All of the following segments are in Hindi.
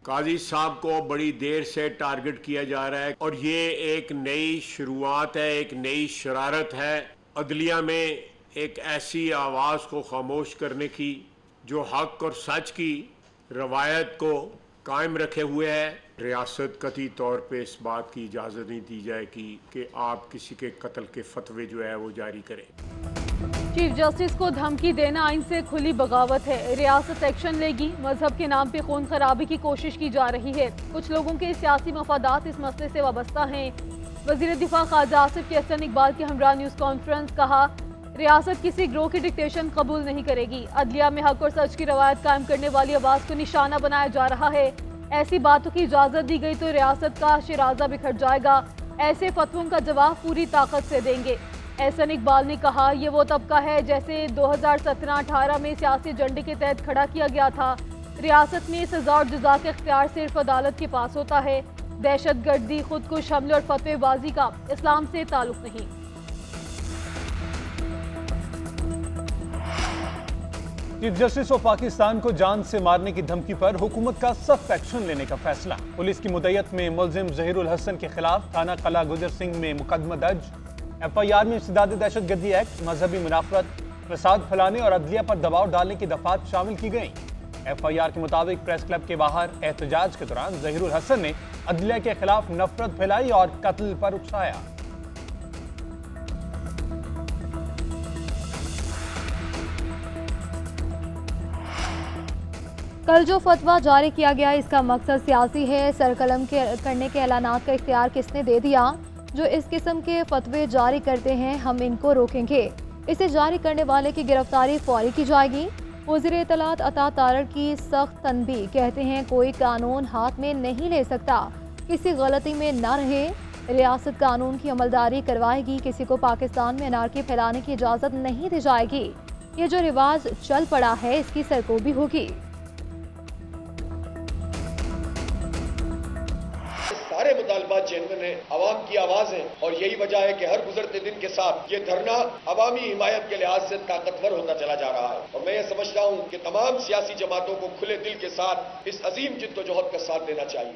काजी साहब को बड़ी देर से टारगेट किया जा रहा है और ये एक नई शुरुआत है, एक नई शरारत है अदलिया में एक ऐसी आवाज़ को खामोश करने की जो हक और सच की रवायत को कायम रखे हुए है। रियासत कतई तौर पे इस बात की इजाज़त नहीं दी जाएगी कि आप किसी के कत्ल के फतवे जो है वो जारी करें। चीफ जस्टिस को धमकी देना आइन से खुली बगावत है। रियासत एक्शन लेगी। मजहब के नाम पे खून खराबी की कोशिश की जा रही है। कुछ लोगों के सियासी मफादात इस मसले से वाबस्ता हैं। वजीर दिफा ख्वाजा आसिफ के एहसन इकबाल की हमरा न्यूज़ कॉन्फ्रेंस। कहा, रियासत किसी ग्रोह की डिक्टेशन कबूल नहीं करेगी। अदलिया में हक और सच की रवायत कायम करने वाली आवाज़ को निशाना बनाया जा रहा है। ऐसी बातों की इजाज़त दी गई तो रियासत का शिराजा बिखर जाएगा। ऐसे फतवों का जवाब पूरी ताकत से देंगे। एहसन इकबाल ने कहा, ये वो तबका है जैसे 2017-18 में सियासी एजेंडे के तहत खड़ा किया गया था। रियासत में सजा और जजा का इख्तियार सिर्फ अदालत के पास होता है। दहशत गर्दी, खुदकुश हमले और फतवेबाजी का इस्लाम से ताल्लुक नहीं। चीफ जस्टिस ऑफ पाकिस्तान को जान से मारने की धमकी पर हुकूमत का सख्त एक्शन लेने का फैसला। पुलिस की मुद्दत में मुलजिम जहीरुल हसन के खिलाफ थाना कला गुजर सिंह में मुकदमा दर्ज। FIR में इस्तिदाद दहशतगर्दी एक्ट, मजहबी मुनाफरत, फसाद फैलाने और अदलिया पर दबाव डालने की दफात शामिल की गई। FIR के मुताबिक प्रेस क्लब के बाहर एहतजाज के दौरान जहीरुल हसन ने अदलिया के खिलाफ नफरत फैलाई और कत्ल पर उकसाया। कल जो फतवा जारी किया गया इसका मकसद सियासी है। सरकलम करने के ऐलानात का इख्तियार किसने दे दिया? जो इस किस्म के फतवे जारी करते हैं हम इनको रोकेंगे। इसे जारी करने वाले की गिरफ्तारी फौरी की जाएगी। वज़ीर इत्तलात अता तारड़ की सख्त तनबीह। कहते हैं कोई कानून हाथ में नहीं ले सकता, किसी गलती में न रहे। रियासत कानून की अमलदारी करवाएगी। किसी को पाकिस्तान में अनारकी फैलाने की इजाज़त नहीं दी जाएगी। ये जो रिवाज चल पड़ा है इसकी सरकोबी होगी। सारे मुतालबात जेनवन है, अवाम की आवाज है और यही वजह है कि हर गुजरते दिन के साथ ये धरना अवामी हिमायत के लिहाज से ताकतवर होता चला जा रहा है। और मैं ये समझता हूँ कि तमाम सियासी जमातों को खुले दिल के साथ इस अजीम जिद्दोजहद का साथ देना चाहिए।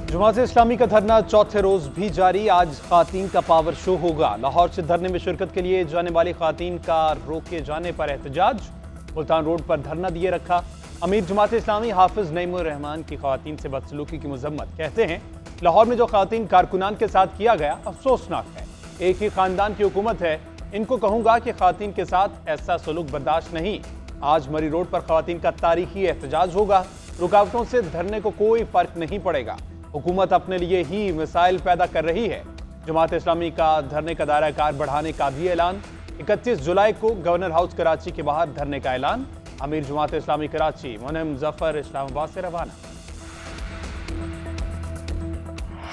जमात इस्लामी का धरना चौथे रोज भी जारी। आज खातीन का पावर शो होगा। लाहौर से धरने में शिरकत के लिए जाने वाली खातीन का रोके जाने पर एहतजाज। मुल्तान रोड पर धरना दिए रखा। अमीर जमात इस्लामी हाफिज नईमुर रहमान की खातीन से बदसलूकी की मजम्मत। कहते हैं लाहौर में जो खातीन कारकुनान के साथ किया गया अफसोसनाक है। एक ही खानदान की हुकूमत है, इनको कहूंगा कि खातीन के साथ ऐसा सलूक बर्दाश्त नहीं। आज मरी रोड पर खातीन का तारीखी एहतजाज होगा। रुकावटों से धरने को कोई फर्क नहीं पड़ेगा। हुकूमत अपने लिए ही मिसाइल पैदा कर रही है। जमात इस्लामी का धरने का दायरा कार बढ़ाने का भी ऐलान। 31 जुलाई को गवर्नर हाउस कराची के बाहर धरने का ऐलान। अमीर जमात इस्लामी कराची मुनम जफर इस्लामाबाद से रवाना।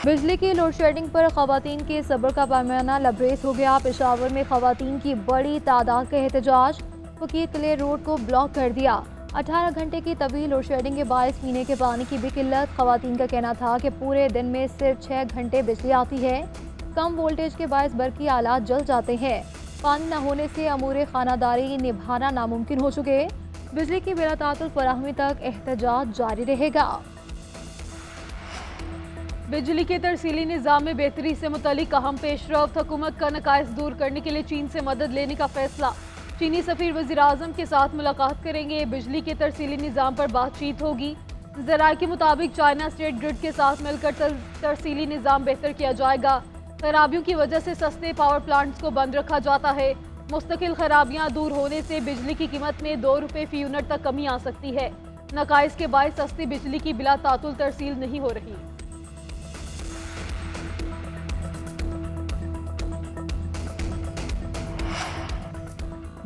बिजली की लोड शेडिंग पर खवातीन के सब्र का पैमाना लबरेज हो गया। पेशावर में खवातीन की बड़ी तादाद का एहतजाज। फकीर किले रोड को ब्लॉक कर दिया। 18 घंटे की तवील लोड शेडिंग के बायस पीने के पानी की भी किल्लत। खवातीन का कहना था कि पूरे दिन में सिर्फ 6 घंटे बिजली आती है। कम वोल्टेज के बायस बरकी आलात जल जाते हैं। पानी न होने से अमूर खानादारी निभाना नामुमकिन हो चुके। बिजली की बिलातातुल फराहमी तक एहतजाज जारी रहेगा। बिजली के तरसीली निज़ाम में बेहतरी से मुतल्लिक अहम पेशरफ्त। हुकूमत का नकाइस दूर करने के लिए चीन से मदद लेने का फैसला। चीनी सफीर वज़ीर आज़म के साथ मुलाकात करेंगे। बिजली के तरसीली निज़ाम पर बातचीत होगी। ज़राए के मुताबिक चाइना स्टेट ग्रिड के साथ मिलकर तरसीली निज़ाम बेहतर किया जाएगा। खराबियों की वजह से सस्ते पावर प्लांट्स को बंद रखा जाता है। मुस्तकिल खराबियां दूर होने से बिजली की कीमत में 2 रुपये फी यूनिट तक कमी आ सकती है। नकाइस के बायस सस्ती बिजली की बिला तातुल तरसील नहीं हो रही।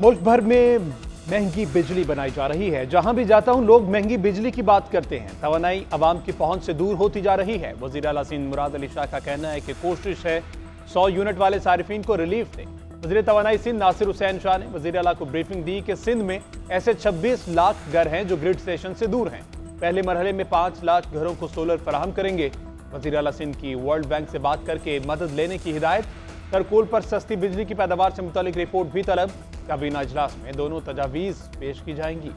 मुल्क भर में महंगी बिजली बनाई जा रही है। जहां भी जाता हूं लोग महंगी बिजली की बात करते हैं। तवानाई आवाम की पहुंच से दूर होती जा रही है। वज़ीर आला सिंध मुराद अली शाह का कहना है कि कोशिश है 100 यूनिट वाले सारिफीन को रिलीफ दें। वज़ीर तवानाई सिंध नासिर हुसैन शाह ने वज़ीर आला को ब्रीफिंग दी कि सिंध में ऐसे 26 लाख घर हैं जो ग्रिड स्टेशन से दूर हैं। पहले मरहले में 5 लाख घरों को सोलर फराहम करेंगे। वज़ीर आला सिंध की वर्ल्ड बैंक से बात करके मदद लेने की हिदायत। तरकोल पर सस्ती बिजली की पैदावार से मुतालिक रिपोर्ट भी तलब। काबीना इजलास में दोनों तजावीज़ पेश की जाएंगी।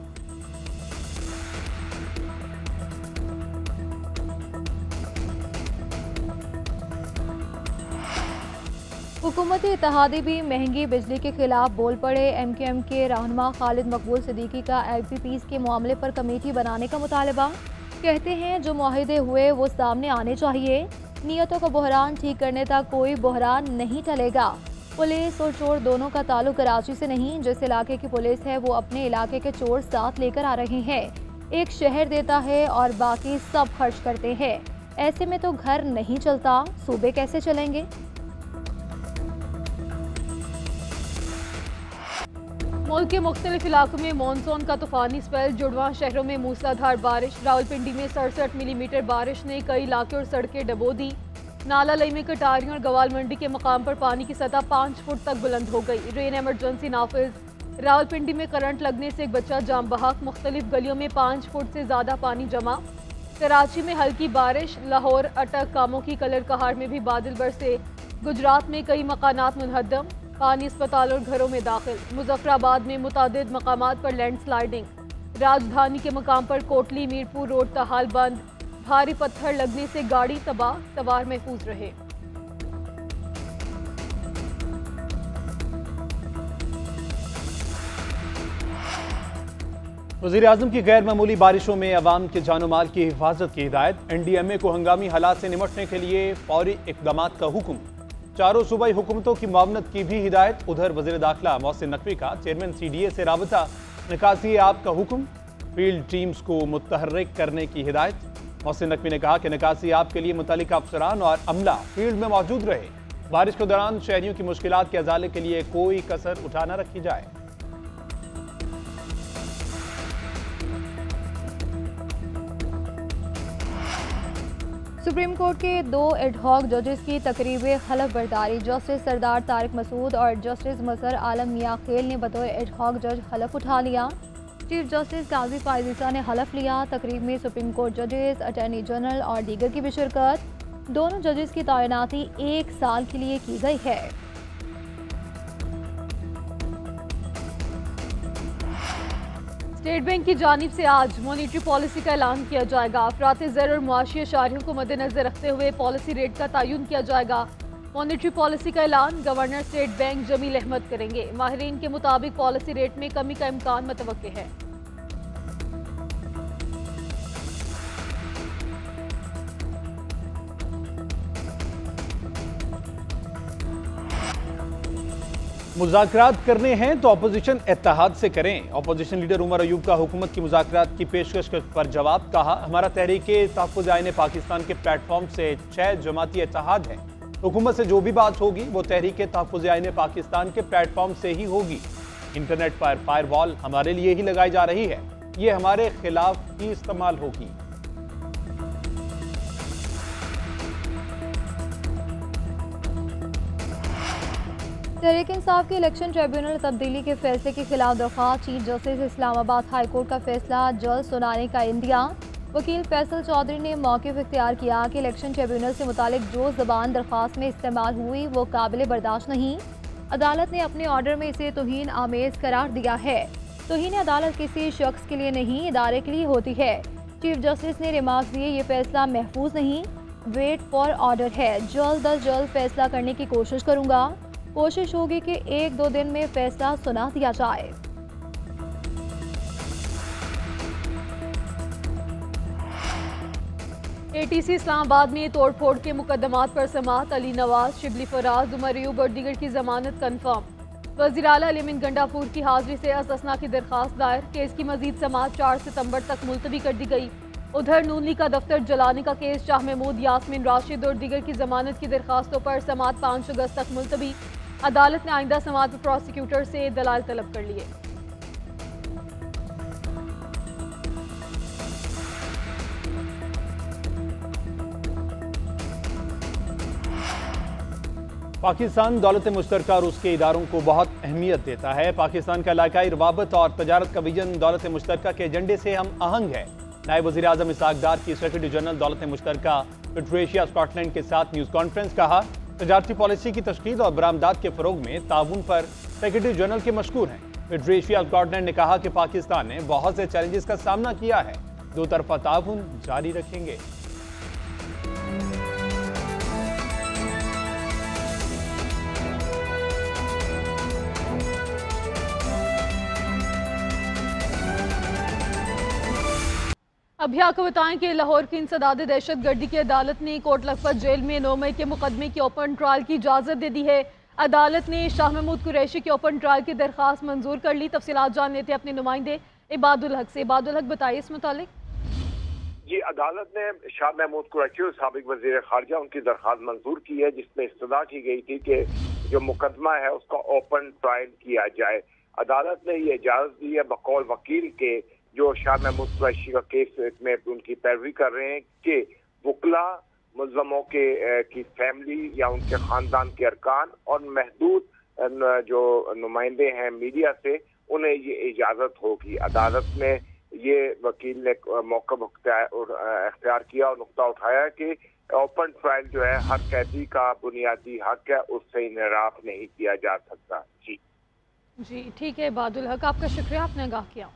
हुकूमती इत्तेहादी भी महंगी बिजली के खिलाफ बोल पड़े। MKM के रहनुमा खालिद मकबूल सिद्दीकी का LPPs के मामले पर कमेटी बनाने का मुतालबा। कहते हैं जो मुआहदे हुए वो सामने आने चाहिए। नियतों का बहरान ठीक करने तक कोई बहरान नहीं टलेगा। पुलिस और चोर दोनों का ताल्लुक कराची से नहीं। जिस इलाके की पुलिस है वो अपने इलाके के चोर साथ लेकर आ रहे हैं। एक शहर देता है और बाकी सब खर्च करते हैं। ऐसे में तो घर नहीं चलता, सूबे कैसे चलेंगे। मुल्क के मुख्तलिफ इलाकों में मानसून का तूफानी स्पेल। जुड़वा शहरों में मूसलाधार बारिश। रावलपिंडी में 67 मिलीमीटर बारिश ने कई इलाके और सड़कें डबो दी। नाला लई में कटारियों और गवाल मंडी के मकाम पर पानी की सतह 5 फुट तक बुलंद हो गई। रेन एमरजेंसी नाफिज। रावलपिंडी में करंट लगने से एक बच्चा जाम बहक। मुख्तलिफ गलियों में 5 फुट से ज़्यादा पानी जमा। कराची में हल्की बारिश। लाहौर, अटक, कामों की कलर कहार में भी बादल बरसे। गुजरात में कई मकानात मुनहदम। पानी अस्पताल और घरों में दाखिल। मुजफ्फराबाद में मुतादिद मकामात पर लैंडस्लाइडिंग। राजधानी के मकाम पर कोटली मीरपुर रोड तहाल बंद। भारी पत्थर लगने से गाड़ी तबाह, सवार महफूज रहे। वज़ीर आज़म की गैर मामूली बारिशों में अवाम के जानो माल की हिफाजत की हिदायत। NDMA को हंगामी हालात से निपटने के लिए फौरी इक़दाम का हुक्म। चारों सूबाई हुकूमतों की मावनत की भी हिदायत। उधर वज़ीर दाखिला मोहसिन नकवी का चेयरमैन CDA से राबता। निकासी आप का हुक्म। फील्ड टीम्स को मुतहर्रिक करने की हिदायत। मोहसिन नकवी ने कहा कि निकासी आप के लिए मुतल्लिका अफसरान और अमला फील्ड में मौजूद रहे। बारिश के दौरान शहरियों की मुश्किलात के अजाले के लिए कोई कसर उठा न रखी जाए। सुप्रीम कोर्ट के 2 एडहॉक जजेस की तकरीब हलफ बर्दारी। जस्टिस सरदार तारिक मसूद और जस्टिस मसर आलम मियां खेल ने बतौर एडहॉक जज हलफ उठा लिया। चीफ जस्टिस काजी फाइज ईसा ने हलफ लिया। तकरीब में सुप्रीम कोर्ट जजेस, अटॉर्नी जनरल और दीगर की भी शिरकत। दोनों जजेस की तैनाती 1 साल के लिए की गई है। स्टेट बैंक की जानिब से आज मॉनिटरी पॉलिसी का ऐलान किया जाएगा। अफरात ज़र और मुआशी अशारियों को मद्देनजर रखते हुए पॉलिसी रेट का तयन किया जाएगा। मॉनिटरी पॉलिसी का ऐलान governor state bank Jamil Ahmed करेंगे। माहिरीन के मुताबिक पॉलिसी रेट में कमी का इम्कान मुतवक्के है। मुज़ाकरात करने हैं तो अपोजिशन इत्तेहाद से करें। अपोजिशन लीडर उमर अयूब का हुकूमत की मुज़ाकरात की पेशकश पर जवाब। कहा हमारा तहरीके तहफ़्फ़ुज़ आईन पाकिस्तान के प्लेटफॉर्म से 6 जमाती इत्तेहाद है। हुकूमत से जो भी बात होगी वो तहरीके तहफ़्फ़ुज़ आईन पाकिस्तान के प्लेटफॉर्म से ही होगी। इंटरनेट पर फायरवॉल हमारे लिए ही लगाई जा रही है। ये हमारे खिलाफ ही इस्तेमाल होगी। तहरीक इंसाफ के इलेक्शन ट्रिब्यूनल तब्दीली के फैसले के खिलाफ दरख्वास्त। Chief justice Islamabad high court का फैसला जल्द सुनाने का इंदिया। वकील फैसल चौधरी ने मौक़िफ़ इख्तियार किया कि इलेक्शन ट्रिब्यूनल से मुतालिक जो ज़बान दरख्वास्त में इस्तेमाल हुई वो काबिल बर्दाश्त नहीं। अदालत ने अपने ऑर्डर में इसे तौहीन आमेज़ करार दिया है। तौहीन अदालत किसी शख्स के लिए नहीं, इदारे के लिए होती है। चीफ जस्टिस ने रिमार्क दिए ये फैसला महफूज नहीं, वेट फॉर ऑर्डर है। जल्द अज जल्द फैसला करने की कोशिश करूँगा। कोशिश होगी कि 1-2 दिन में फैसला सुना दिया जाए। ATC इस्लामाबाद में तोड़फोड़ के मुकदमात पर समाअत। अली नवाज, शिबली फराज, उमर अयूब और दीगर की जमानत कन्फर्म। वज़ीर आला अलीमिन गंडापुर की हाजिरी से अससना की दरख्वास्त दायर। केस की मजीद समाअत 4 सितंबर तक मुलतवी कर दी गई। उधर नून लीग का दफ्तर जलाने का केस, शाह महमूद, यास्मीन राशिद और दीगर की जमानत की दरखास्तों पर समाअत 5 अगस्त तक मुलतवी। अदालत ने आइंदा समाअत पर प्रोसिक्यूटर से दलाल तलब कर लिए। पाकिस्तान दौलत मुश्तरका और उसके इदारों को बहुत अहमियत देता है। पाकिस्तान का इलाकाई रवाबत और तजारत का विजन दौलत मुश्तरका के एजेंडे से हम आहंग है। नायब वज़ीर आज़म इसहाक डार की सेक्रेटरी जनरल दौलत मुश्तरका फेडरेशिया स्कॉटलैंड के साथ न्यूज़ कॉन्फ्रेंस। कहा तजारती पॉलिसी की तशकील और बरामदात के फ़रोग में ताउन पर सेक्रेटरी जनरल के मशकूर हैं। फेडरेशिया स्कॉटलैंड ने कहा कि पाकिस्तान ने बहुत से चैलेंजेस का सामना किया है, दो तरफा ताउन जारी रखेंगे। अभी आपको बताएं कि लाहौर की इंसदाद दहशत गर्दी की अदालत ने कोट लखपत जेल में 9 मई के मुकदमे की ओपन ट्रायल की इजाज़त दे दी है। अदालत ने शाह महमूद कुरैशी की ओपन ट्रायल की दरख्वास्त मंजूर कर ली। तफसीलात जान लेते अपने नुमाइंदे इबादुल हक से। इबादुल हक, बताइए इस मुतालिक। जी, अदालत ने शाह महमूद कुरैशी और साबिक वज़ीर खारजा उनकी दरख्वास्त मंजूर की है, जिसमें इस्तदा की गई थी कि जो मुकदमा है उसका ओपन ट्रायल किया जाए। अदालत ने ये इजाज़त दी है बकौल वकील के जो शाह महमूद कुरैशी का केस में उनकी पैरवी कर रहे हैं कि वकला मुल्ज़मों की फैमिली या उनके ख़ानदान के अरकान और महदूद जो नुमाइंदे हैं मीडिया से, उन्हें ये इजाज़त होगी। अदालत ने ये वकील ने मौका अख्तियार किया और नुक्ता उठाया कि ओपन ट्रायल जो है हर कैदी का बुनियादी हक है, उससे इनहराफ नहीं किया जा सकता। जी ठीक है इबादुल हक, आपका शुक्रिया, आपने आगाह किया।